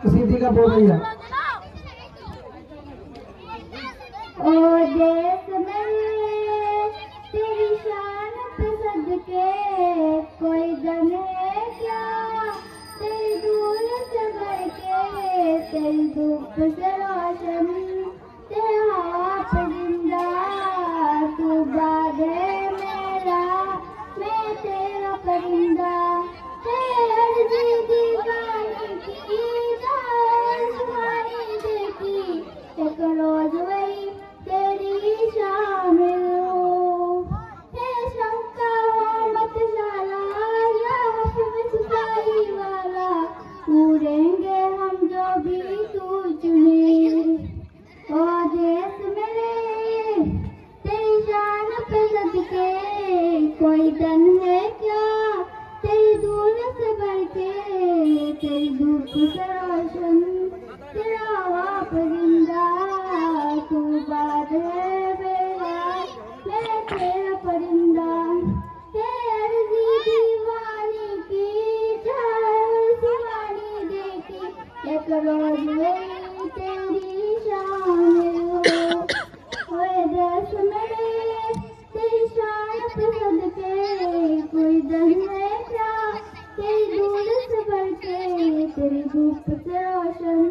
सीधी का बोल भैया। ओ देश में तेरी शान पे सदके कोई दम है क्या, तेरी दूर से भर के तेरी धूप से रोशन, तेरा आप जिंदा तू बाग है मेरा, मैं तेरा परिंदा, तेरी दीवानी की तुम्हारी देखी एक रोज वही तेरी शामिल हूँ। हे शंका हो मत शाला या हफ्ज़ सिपाही वाला, पूरेंगे हम जो भी तू चुने। ओ देश मेरे तेरी शान पे सदके कोई धन है क्या, तेरी दूर से बढ़ के तेरी धूप से रोशन, तेरा आप जिंदा तू बात है मेरा, मैं तेरा परिंदा, तेरी दीवानी की दीवानी देखी एक रोज मेरी तेरी शामिल हो। ओए देश मेरे तेरी शान पे सदके कोई धन है क्या, तेरी दूर से बढ़ के तेरी धूप से रोशन,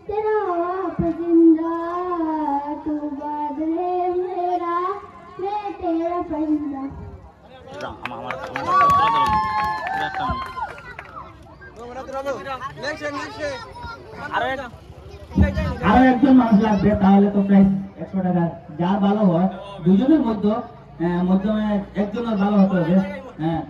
तेरा आप जिंदा तू बात है मेरा, मैं तेरा परिंदा। আরো একজন মানুষ লাগবে, তাহলে তো প্রাইস 100 টাকা। যার ভালো হয় দুজনের মধ্যে মধ্যমে একজনের ভালো হতে হবে। হ্যাঁ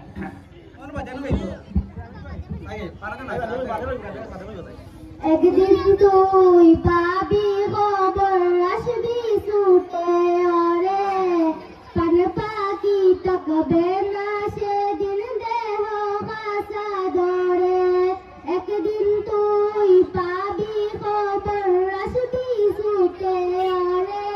একদিন তুই পাবি খবর আসবি ছুটে ওরে, পান পাখি তকবে না সেদিন দেহ কাঁচা ধরে। একদিন তুই পাবি খবর আসবি ছুটে ওরে,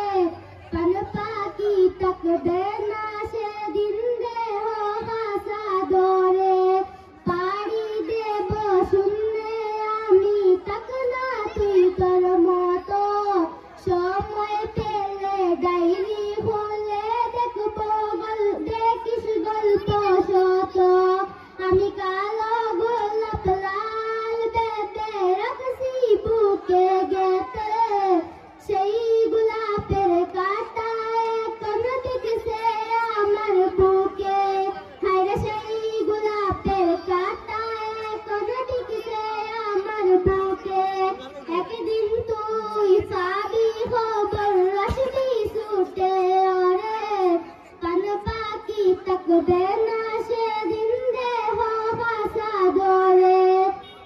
পান পাখি তকবে না সেদিন দেহ কাঁচা ধরে। পাড়ি দেব শূন্যে আমি তাকনা তুই তোর মতো, সময় পেলে ডায়েরি খুলে দেখবো দেখিস গল্প শত। আমি কালো গোলাপ লাল বেঁধে রাখছি বুকে গেতে, সেই গোলাপের কাঁটায় কোন দেখছে আমার বুকে, হায়রে সেই গোলাপের কাঁটায় কোন দেখছে আমার বুকে। একদিন তুই পাবি খবর আসবি ছুটে ওরে, পান পাখি তাকবে না সেদিন দেহ কাঁচা ধরে।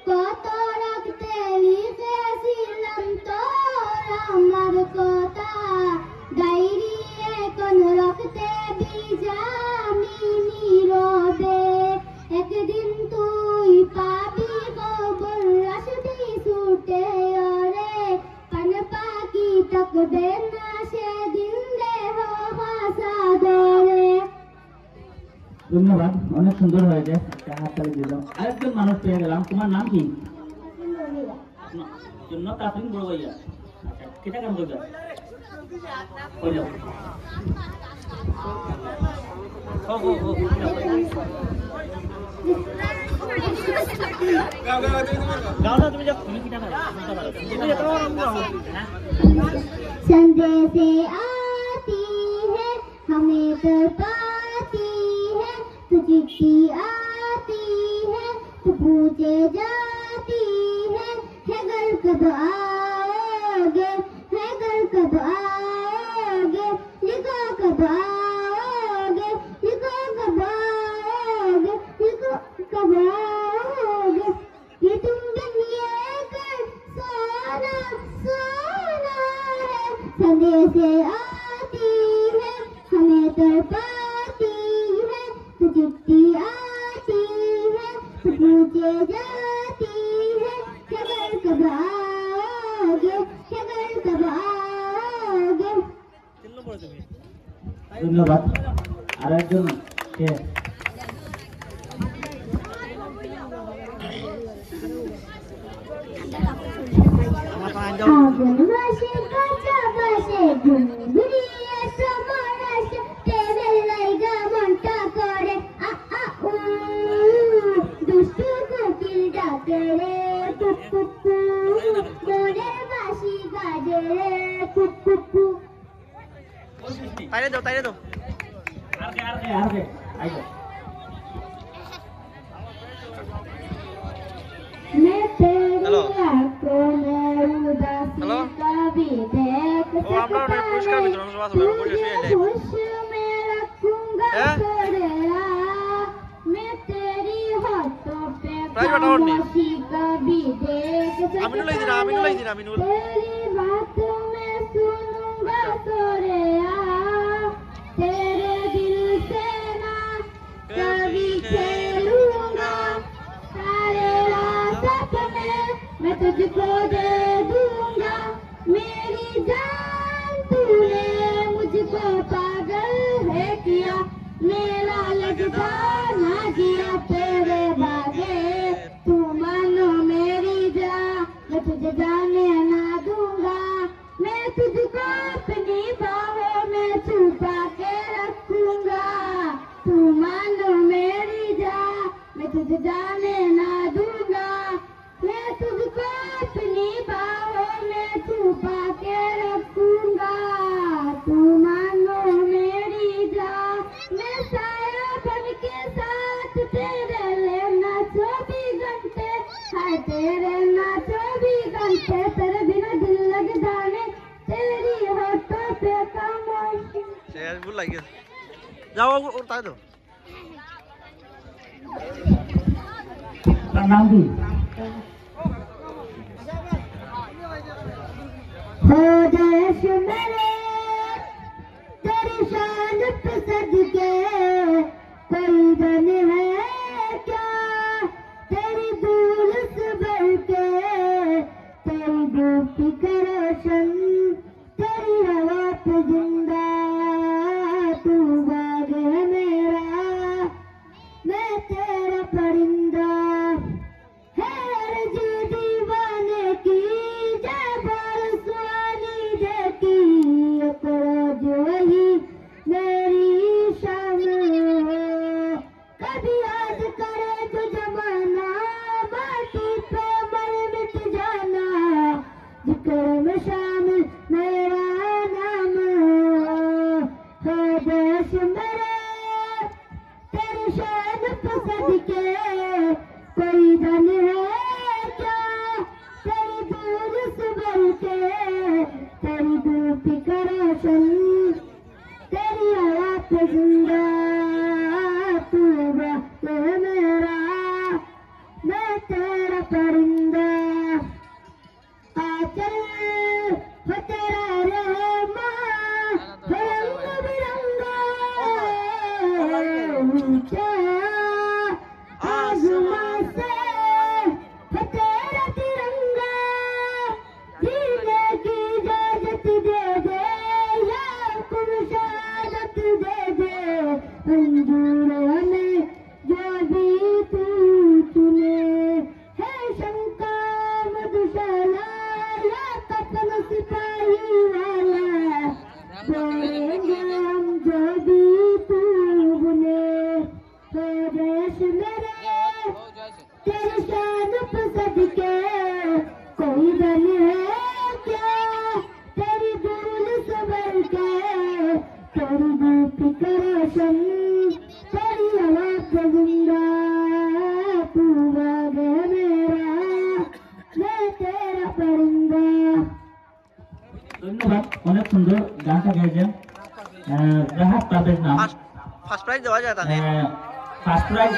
কত রাখতে লিখেছিলাম তোর আমার কথা, ডায়েরি এখন রাখতে ভিজা আমি নীরবে। একদিন তুই পাবি খবর আসবি ছুটে ওরে, পান পাখি তাকবে না সেদিন দেহ কাঁচা ধরে। ধন্যবাদ, অনেক সুন্দর হয়েছে, একটা হাততালি দিলাম। আরেকজন মানুষ পেয়ে গেলাম, তোমার নাম কি? জন্য তাফরিন বড় ভাইয়া। আচ্ছা, কেটা কাম করবে? কই যাও? संदेशे आती है हमें तरपाती है, तो चिट्ठी आती है तो पूछे जाती है घर कब आओगे, है घर कब आओगे, लिखो कब आओगे, लिखो कब आओगे, लिखो कब आओगे। ये तुम बिन ये कर सोना सोना है, संदेशे आती है हमें तरपाती है, तो चिट्ठी आती है तो पूछे जाती है घर कब आओगे, घर कब आओगे। ধন্যবাদ। আরেকজন কে? আগুন বাসে কাঁচা বাসে ঘুরিয়ে সমর আসে তেরে লাইগা মনটা করে আ আ উ দুষ্টু কোকিল ডাকে রে কুক কুক কু মনের বাঁশি বাজে রে কুক কুক কু তাইলে দাও আরে আইগো मैं तेरी आंखों में उदासी कभी देख सकता है तुझे होश में रखूंगा सोया मैं तेरी होठों पे खामोशी कभी देख सकता तेरी बातों में सुनूंगा सोया तेरे दिल से ना कभी खेलूंगा सारे सपने मैं तुझको दे दूंगा मेरी जान तूने मुझको पागल है किया मेरा लगता ना किया तेरे बागे तू मानो मेरी जान मैं तुझे जाने ना दूंगा मैं तुझको अपनी बाहों में छुपा के रखूंगा तू मानो मेरी जान मैं तुझे जाने ना दूंगा मैं तुझको अपनी बाहों में छुपा के रखूंगा तू मानो मेरी जान मैं साया बन के साथ तेरे लेना 24 घंटे हाय तेरे ना 24 घंटे तेरे बिना दिल लगता नहीं तेरी होठों पे खामोशी भूल लगी जाओ और ताई दो नाम दी हो देश मेरे तेरी शान पे सदके कोई धन है क्या तेरी धूल से भर के तेरी धूप की रोशन तेरी हवा पे जिंदा तू बाग है मेरा मैं तेरा परिंदा दीवाने की जय बोल सुहानी देखी वही मेरी शाम कभी याद करे तो जमाना माटी पे मर मिट जाना जिक्र में शामिल मेरा नाम है देश मेरे तेरी शान पे सदके कोई धन है क्या तेरी दूर से भर के तेरी धूप का रोशन तेरी हवा पे जिंदा तू है मेरा मैं तेरा परिंदा आचल हो तेरा रहमा रंग बिरंगा आसमां से है तेरा तिरंगा जीने की इजाजत दे दे या कुल शहादत दे दे मंजूर हमें जो भी तू चुने है शंका मधुशाला या कपन सिपाही वाला बोलेंगे हम जो भी तू बुने तो देश मेरे तेरी शान पे सदके कोई धन है क्या तेरी धूल से भर के तेरी धूप का रोशन तेरी हवा पे जिंदा तू बाग है मेरा मैं तेरा परिंदा ধন্যবাদ অনেক সুন্দর গানটা গেয়েছেন রাহাত পারভেজ নাম ফার্স্ট প্রাইজ দেওয়া যায় তাহলে ফার্স্ট প্রাইজ